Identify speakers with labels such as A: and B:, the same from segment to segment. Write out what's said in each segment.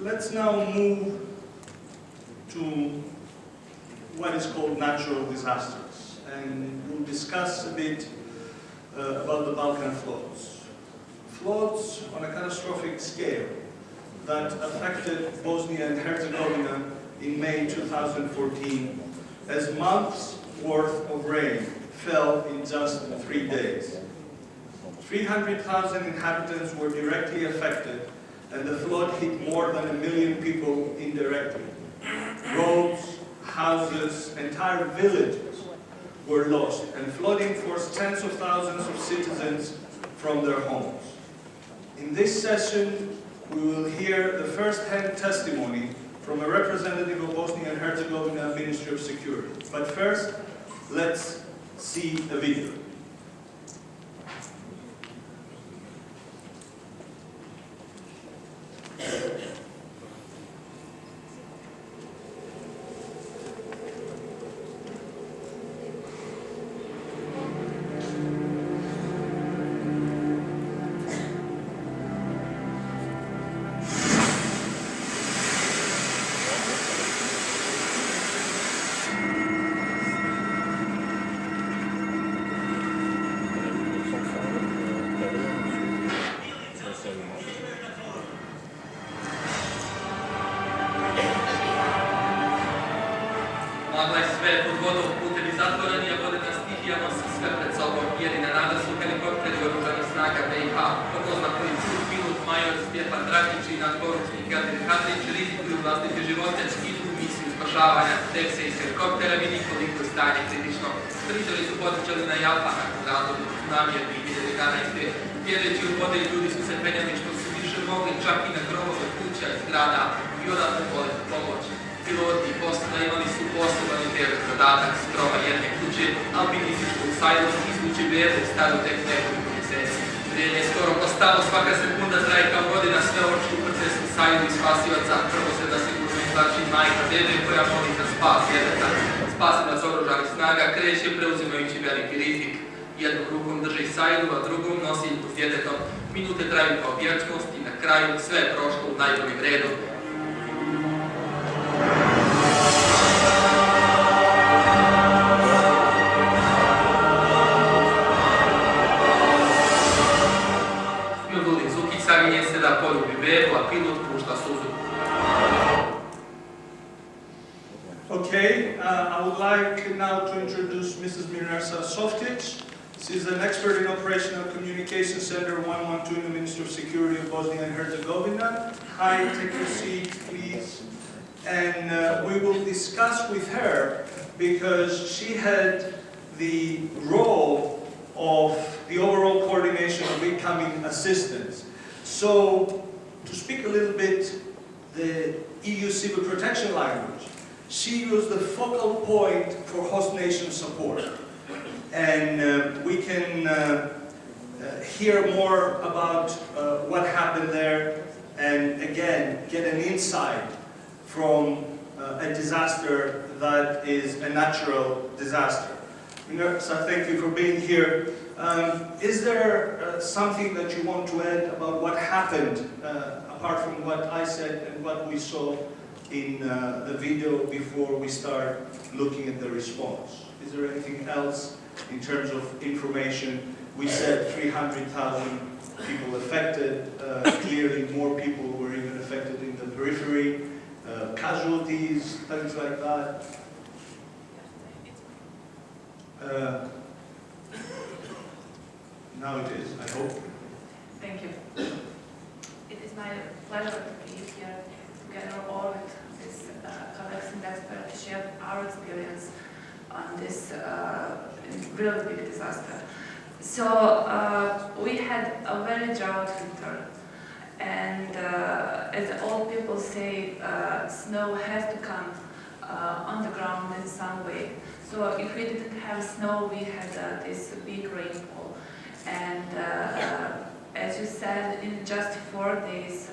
A: let's now move to what is called natural disasters, and we'll discuss a bit about the Balkan floods. Floods on a catastrophic scale that affected Bosnia and Herzegovina in May 2014, as months worth of rain fell in just 3 days. 300,000 inhabitants were directly affected, and the flood hit more than 1 million people indirectly. Roads, houses, entire villages were lost, and flooding forced tens of thousands of citizens from their homes. In this session, we will hear the first-hand testimony from a representative of Bosnia and Herzegovina Ministry of Security. But first, let's see a video.
B: Jednom rukom drži sajlu, a drugom nosi s djetetom. Minute traju kao vječnost i na kraju sve je prošlo u najboljim redom. Smilulin Zukić saginje se da poljubi bebu, a pilot pušta suzu.
A: Okay, I would like now to introduce Mrs. Mirnasa Softic. She's an expert in Operational Communication Center 112 in the Ministry of Security of Bosnia and Herzegovina. Hi, take your seat, please. And we will discuss with her because she had the role of the overall coordination of incoming assistance. So, to speak a little bit the EU civil protection language, she was the focal point for host nation support. And we can hear more about what happened there and again get an insight from a disaster that is a natural disaster. So thank you for being here. Is there something that you want to add about what happened apart from what I said and what we saw in the video before we start looking at the response? Is there anything else in terms of information? We said 300,000 people affected. Clearly more people were even affected in the periphery. Casualties, things like that. Now it is, I hope.
C: Thank you. It is my pleasure to be here together all with this colleagues and experts to share our experience on this really big disaster. So we had a very drought winter, and as old people say, snow has to come on the ground in some way. So if we didn't have snow, we had this big rainfall. And as you said, in just 4 days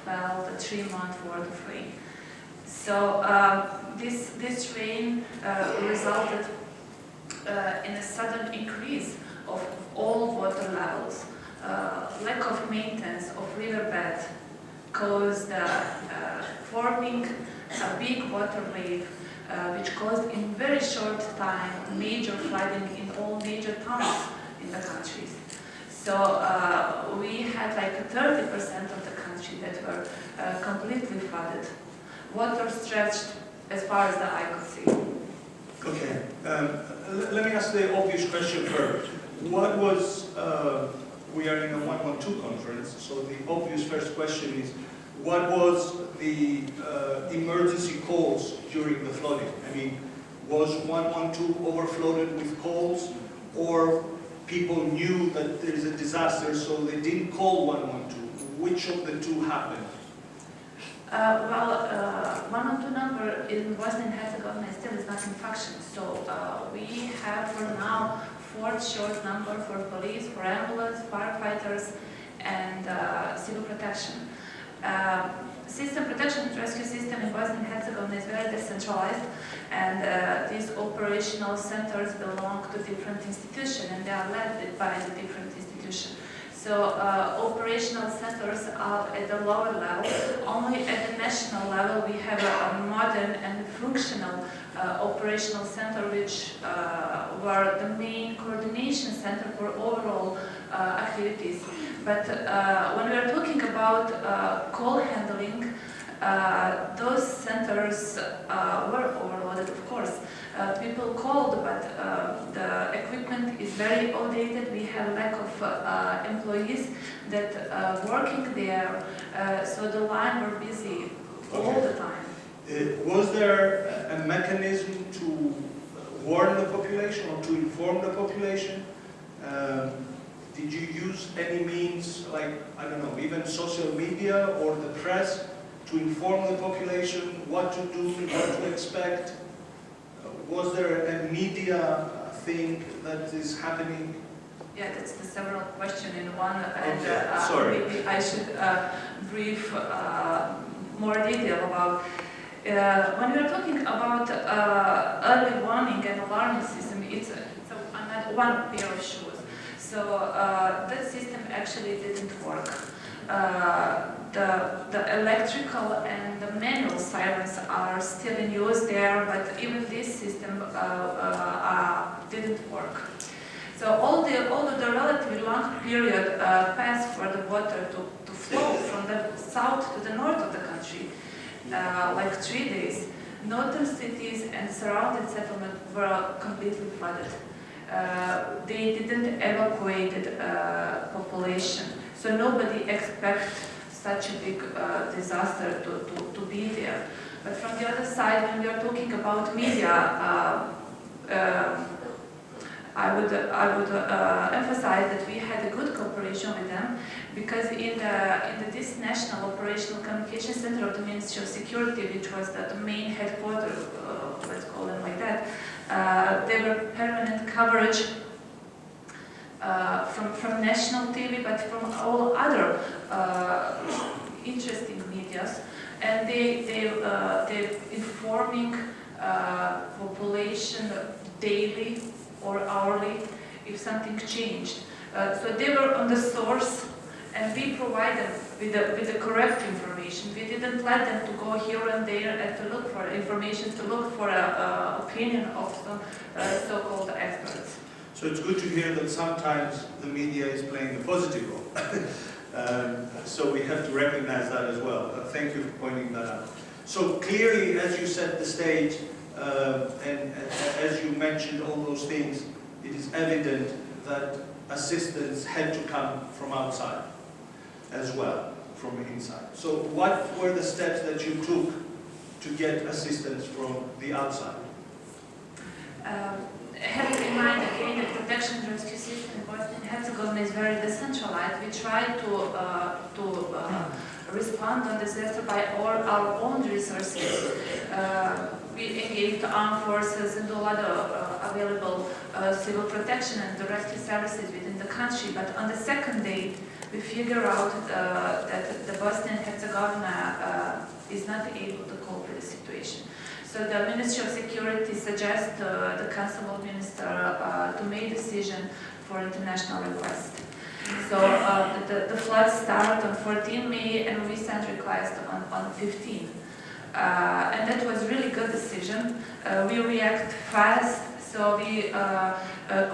C: fell the 3-month worth of rain. So this rain resulted in a sudden increase of all water levels, lack of maintenance of riverbed, caused forming a big water wave, which caused in very short time major flooding in all major towns in the countries. So we had like 30% of the country that were completely flooded. Water stretched as far as the eye could see.
A: Okay, let me ask the obvious question first. What was, we are in a 112 conference, so the obvious first question is, what was the emergency calls during the flooding? I mean, was 112 overflowed with calls, or people knew that there is a disaster, so they didn't call 112? Which of the two happened?
C: 112 number in Bosnia and Herzegovina still is not in function. So we have for now 4 short number for police, for ambulance, firefighters, and civil protection. Protection and rescue system in Bosnia and Herzegovina is very decentralized, and these operational centers belong to different institutions, and they are led by the different institutions. So operational centers are at the lower level. Only at the national level we have a modern and functional operational center, which were the main coordination center for overall activities. But when we are talking about call handling, those centers were overloaded, of course. People called, but the equipment is very outdated. We have lack of employees that working there, so the line were busy all the time.
A: Was there a mechanism to warn the population or to inform the population? Did you use any means, like, I don't know, even social media or the press, to inform the population what to do, what to expect? Was there a media thing that is happening?
C: Yeah, that's the several question in one, and
A: okay, sorry.
C: Maybe I should brief more detail about. When we are talking about early warning and alarming system, it's not one pair of shoes. So that system actually didn't work. The electrical and the manual sirens are still in use there, but even this system didn't work. So although the relatively long period passed for the water to flow from the south to the north of the country, like 3 days, northern cities and surrounding settlements were completely flooded. They didn't evacuate the population, so nobody expects such a big disaster to be there. But from the other side, when we are talking about media, I would emphasize that we had a good cooperation with them, because in this National Operational Communication Center of the Ministry of Security, which was the main headquarters, let's call them like that, there were permanent coverage from national TV, but from all other interesting medias, and they informing population daily or hourly if something changed. So they were on the source, and we provide them with the correct information. We didn't let them to go here and there and to look for information, to look for an opinion of some so-called experts.
A: So it's good to hear that sometimes the media is playing a positive role. So we have to recognize that as well. Thank you for pointing that out. So clearly, as you set the stage, and as you mentioned all those things, it is evident that assistance had to come from outside as well, from inside. So what were the steps that you took to get assistance from the outside?
C: Having in mind again the protection and rescue system in Bosnia and Herzegovina is very decentralized, we try to respond on disaster by all our own resources. We engage the armed forces and all other available civil protection and the rescue services within the country. But on the second day, we figure out that the Bosnia and Herzegovina is not able to cope with the situation. So the Ministry of Security suggests the Council of Ministers to make decision for international request. So the flood started on 14 May and we sent request on 15. And that was really good decision. We react fast, so we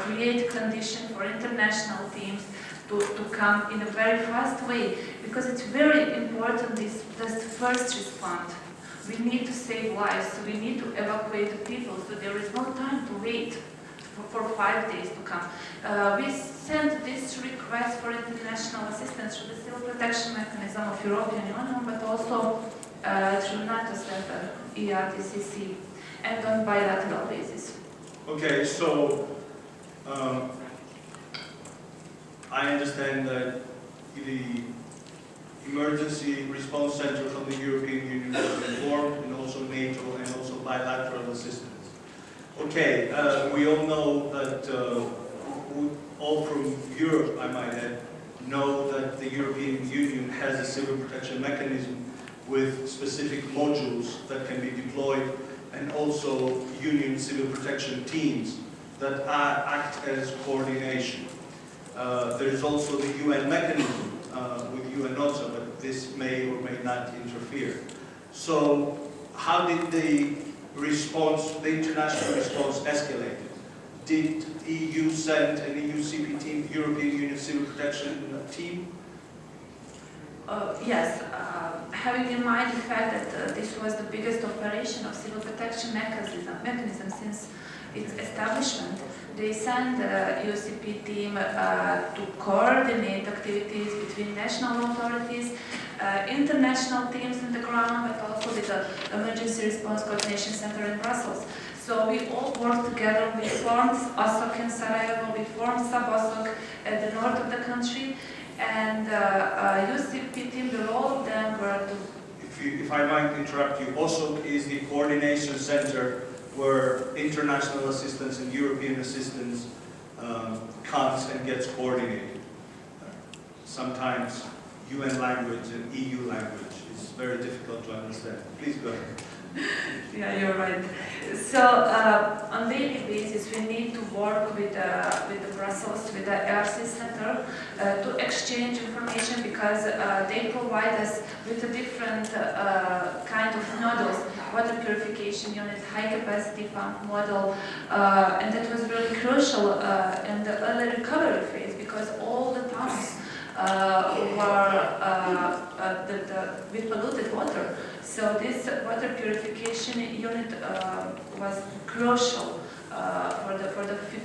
C: create condition for international teams to come in a very fast way, because it's very important this first respond. We need to save lives, so we need to evacuate the people, so there is no time to wait for 5 days to come. We sent this request for international assistance through the civil protection mechanism of European Union, but also through NATO Center, ERTCC, and on bilateral basis.
A: Okay, so I understand that the Emergency Response Center from the European Union was informed, and also NATO, and also bilateral assistance. Okay, we all know that, all from Europe, I might add, know that the European Union has a civil protection mechanism with specific modules that can be deployed, and also Union civil protection teams that act as coordination. There is also the UN mechanism with UNOSA, but this may or may not interfere. So how did the response, the international response, escalate? Did EU send an EU CP team, European Union Civil Protection team?
C: Yes, having in mind the fact that this was the biggest operation of civil protection mechanism since its establishment, they sent the UCP team to coordinate activities between national authorities, international teams on the ground, but also with the Emergency Response Coordination Center in Brussels. So we all worked together. We formed OSOC in Sarajevo, we formed Sub-OSOC at the north of the country, and UCP team, the role of them were to...
A: If I might interrupt you, OSOC is the coordination center where international assistance and European assistance comes and gets coordinated. Sometimes UN language and EU language is very difficult to understand. Please go ahead.
C: Yeah, you're right. So on daily basis, we need to work with the Brussels, with the ERC Center to exchange information, because they provide us with a different kind of models, water purification unit, high capacity pump model, and that was really crucial in the early recovery phase, because all the pumps were with polluted water. So this water purification unit was crucial for the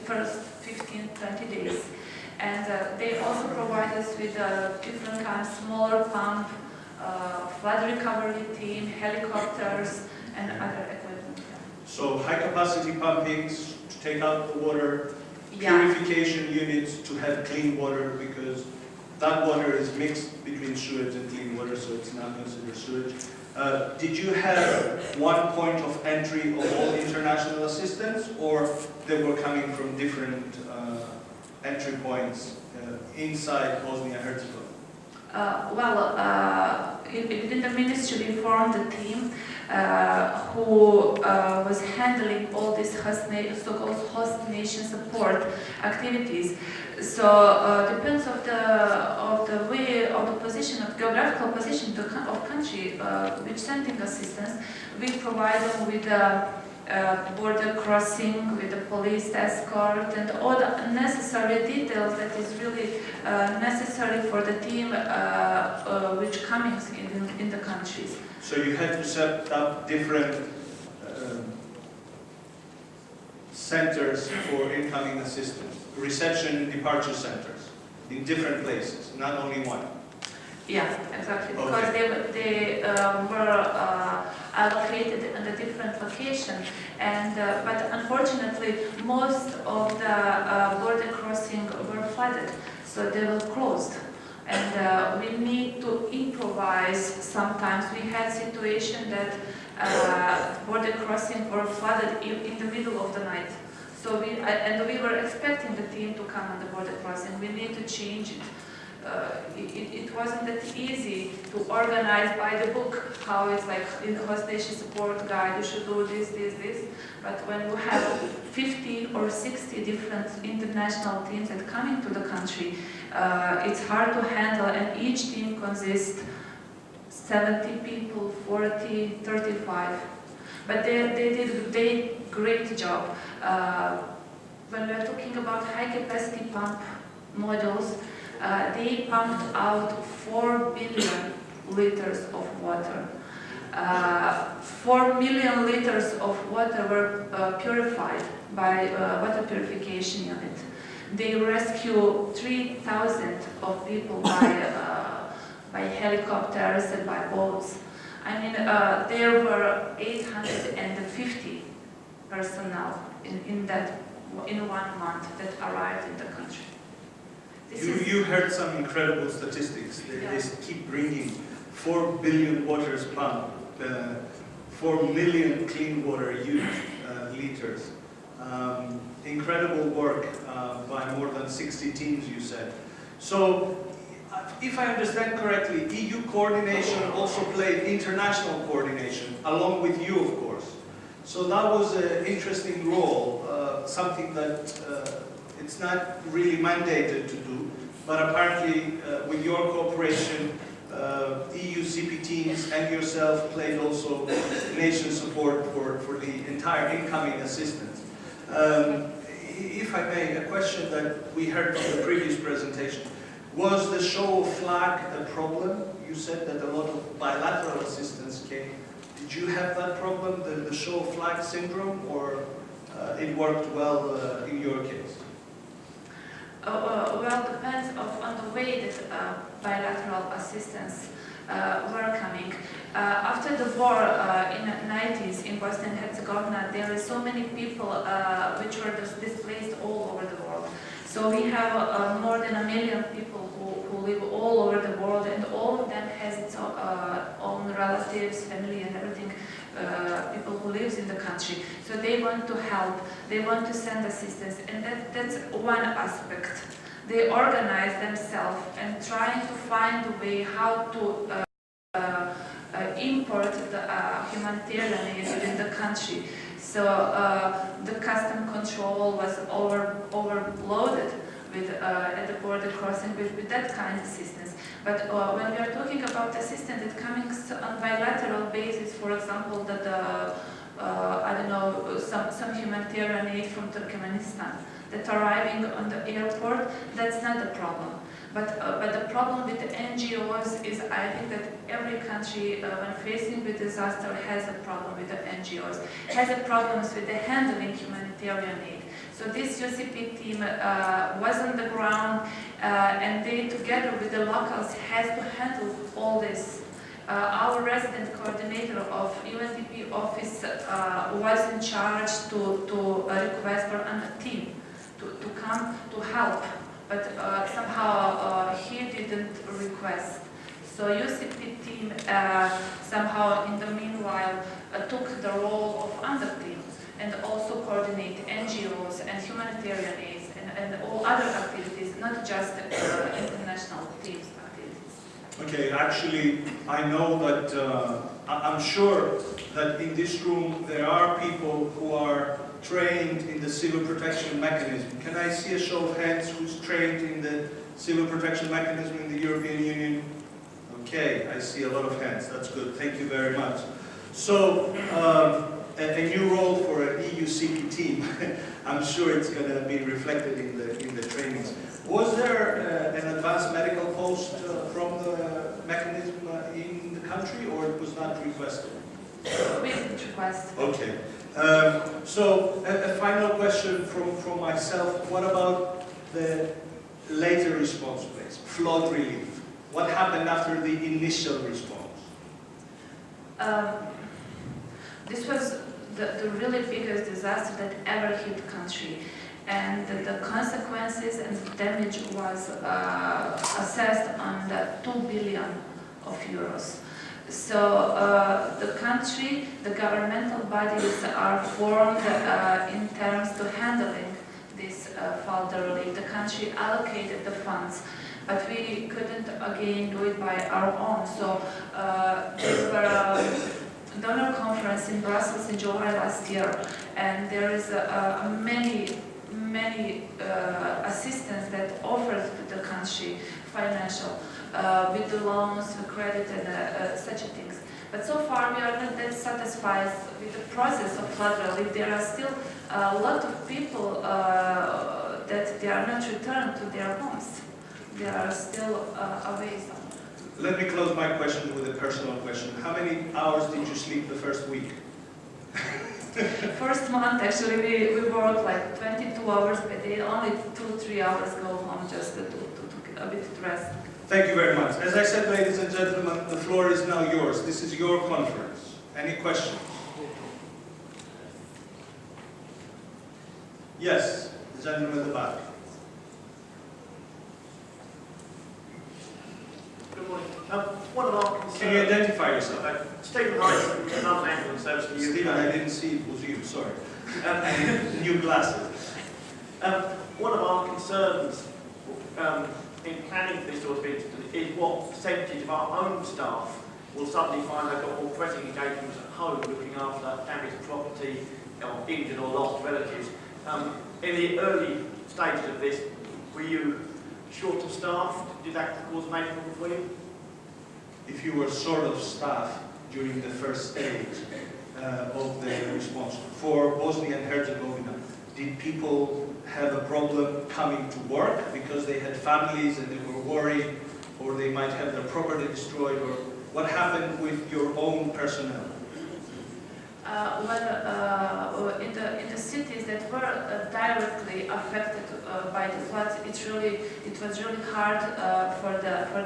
C: first 15-20 days. And they also provide us with different kinds, smaller pump, flood recovery team, helicopters, and other equipment.
A: So high capacity pumpings to take out the water,
C: Yeah.
A: purification units to have clean water, because that water is mixed between sewage and clean water, so it's not considered sewage. Did you have one point of entry of all international assistance, or they were coming from different entry points inside Bosnia and Herzegovina?
C: Within the ministry, we formed a team who was handling all these so-called host nation support activities. So depends of the way of the position of geographical position of country which sending assistance. We provide them with border crossing, with the police escort, and all the necessary details that is really necessary for the team which comes in the countries.
A: So you had to set up different centers for incoming assistance, reception and departure centers in different places, not only one.
C: Yeah, exactly.
A: Okay.
C: Because they were allocated in a different location, and but unfortunately, most of the border crossing were flooded, so they were closed. And we need to improvise. Sometimes we had situation that border crossing were flooded in the middle of the night. So we were expecting the team to come on the border crossing. We need to change it. it wasn't that easy to organize by the book how it's like in the host nation support guide, you should do this. But when you have 50 or 60 different international teams that come into the country, it's hard to handle, and each team consists 70 people, 40, 35. But they did a great job. When we're talking about high capacity pump modules, they pumped out 4 billion liters of water. 4 million liters of water were purified by water purification unit. They rescue 3,000 of people by helicopters and by boats. I mean, there were 850 personnel in 1 month that arrived in the country.
A: You heard some incredible statistics. They keep bringing 4 billion waters pumped, 4 million clean water used liters. Incredible work by more than 60 teams, you said. So, if I understand correctly, EU coordination also played international coordination, along with you, of course. So that was an interesting role, something that it's not really mandated to do, but apparently with your cooperation, EU CP teams and yourself played also nation support for the entire incoming assistance. If I may, a question that we heard from the previous presentation. Was the show of flag a problem? You said that a lot of bilateral assistance came. Did you have that problem, the show of flag syndrome, or it worked well in your case?
C: Well, depends on the way that bilateral assistance were coming. After the war in the 90s in Bosnia and Herzegovina, there were so many people which were displaced all over the world. So we have more than 1 million people who live all over the world, and all of them has its own relatives, family and everything, people who lives in the country. So they want to help, they want to send assistance, and that's one aspect. They organize themselves and trying to find a way how to import the humanitarian aid within the country. So the custom control was overloaded with at the border crossing with that kind of assistance. But when we are talking about assistance that coming on bilateral basis, for example, that I don't know, some humanitarian aid from Turkmenistan that arriving on the airport, that's not the problem. But the problem with the NGOs is, I think that every country, when facing with disaster, has a problem with the NGOs, has a problems with the handling humanitarian aid. So this UCP team was on the ground, and they, together with the locals, has to handle all this. Our resident coordinator of UNDP office was in charge to request for a team to come to help. But somehow he didn't request. So UCP team somehow in the meanwhile took the role of under team and also coordinate NGOs and humanitarian aids and all other activities, not just international teams activities.
A: Okay, actually I know that I'm sure that in this room there are people who are trained in the civil protection mechanism. Can I see a show of hands who's trained in the civil protection mechanism in the European Union? Okay, I see a lot of hands. That's good. Thank you very much. So, a new role for an EU CP team. I'm sure it's going to be reflected in the trainings. Was there an advanced medical post from the mechanism in the country, or it was not requested?
C: We didn't request.
A: Okay. So a final question from myself. What about the later response phase, flood relief? What happened after the initial response?
C: This was the really biggest disaster that ever hit the country, and the consequences and the damage was assessed on the 2 billion of euros. So the country, the governmental bodies are formed in terms to handling this flood relief. The country allocated the funds, but we couldn't again do it by our own. So there were donor conference in Brussels in July last year, and there is many assistance that offered to the country, financial, with the loans, the credit, and such things. But so far we are not that satisfied with the process of flood relief. There are still a lot of people that they are not returned to their homes. They are still away somewhere.
A: Let me close my question with a personal question. How many hours did you sleep the first week?
C: First month, actually, we work like 22 hours per day, only 2-3 hours go home just to a bit rest.
A: Thank you very much. As I said, ladies and gentlemen, the floor is now yours. This is your conference. Any questions? Yes, the gentleman at the back.
D: Good morning. One of our concerns...
A: Can you identify yourself?
D: Stephen Harris from the Balkan Ambulance Service in the UK.
A: Stephen, I didn't see it was you, sorry. New glasses.
D: One of our concerns in planning for this sort of incident is what percentage of our own staff will suddenly find they've got more pressing engagements at home looking after damaged property or injured or lost relatives. In the early stages of this, were you short of staff? Did that cause a major problem for you?
A: If you were short of staff during the first stage of the response, for Bosnia and Herzegovina, did people have a problem coming to work because they had families and they were worried, or they might have their property destroyed, or what happened with your own personnel?
C: In the cities that were directly affected by the floods, it was really hard for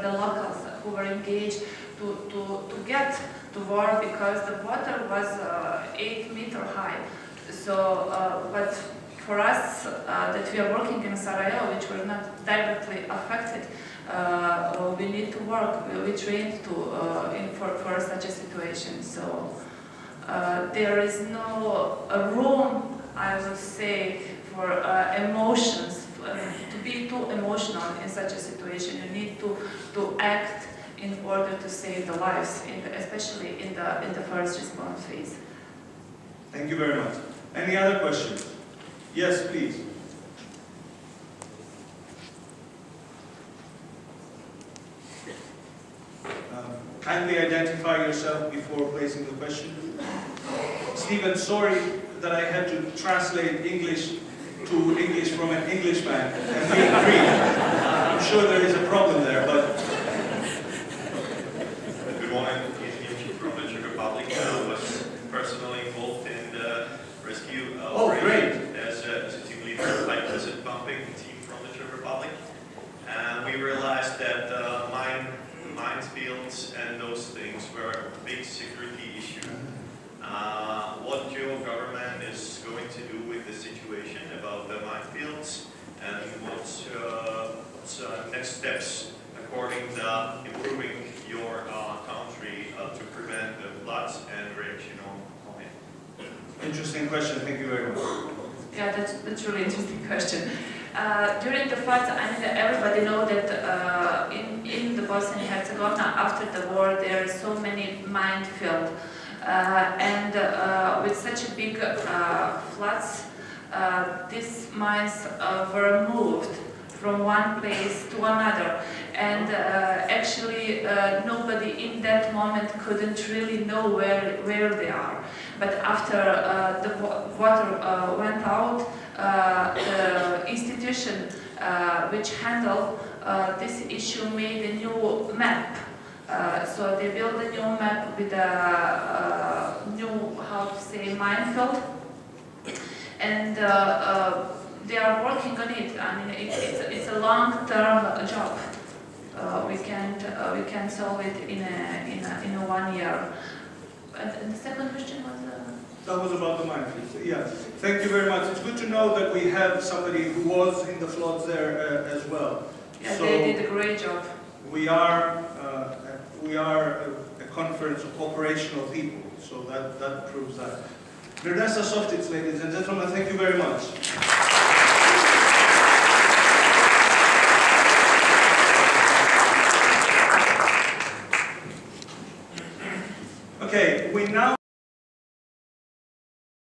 C: the locals who were engaged to get to work because the water was 8 meters high. So, but for us that we are working in Sarajevo, which were not directly affected, we need to work. We trained for such a situation. So. There is no room, I would say, for emotions, to be too emotional in such a situation. You need to act in order to save the lives, especially in the first response phase.
A: Thank you very much. Any other questions? Yes, please. Kindly identify yourself before placing the question. Stephen, sorry that I had to translate English to English from an Englishman, and we agree. I'm sure there is a problem there, but...
E: Good morning, Ian from the Czech Republic. I was personally involved in the rescue operation as a team leader, like visit pumping team from the Czech Republic. And we realized that minefields and those things were a big security issue. What your government is going to do with the situation about the minefields, and what's next steps according to improving your country to prevent the floods and reaction on it?
A: Interesting question, thank you very much.
C: Yeah, that's a really interesting question. During the floods, I mean, everybody knows that in the Bosnia and Herzegovina, after the war, there are so many minefields. And with such a big floods, these mines were moved from one place to another. And actually, nobody in that moment couldn't really know where they are. But after the water went out, the institution which handled this issue made a new map. So they built a new map with a new, how to say, minefield, and they are working on it. I mean, it's a long-term job. We can't solve it in a 1 year. And the second question was.
A: That was about the minefields. Yeah. Thank you very much. It's good to know that we have somebody who was in the floods there as well.
C: Yeah,
A: so
C: they did a great job.
A: We are a conference of operational people, so that proves that. Mirnesa Softic, ladies and gentlemen, thank you very much.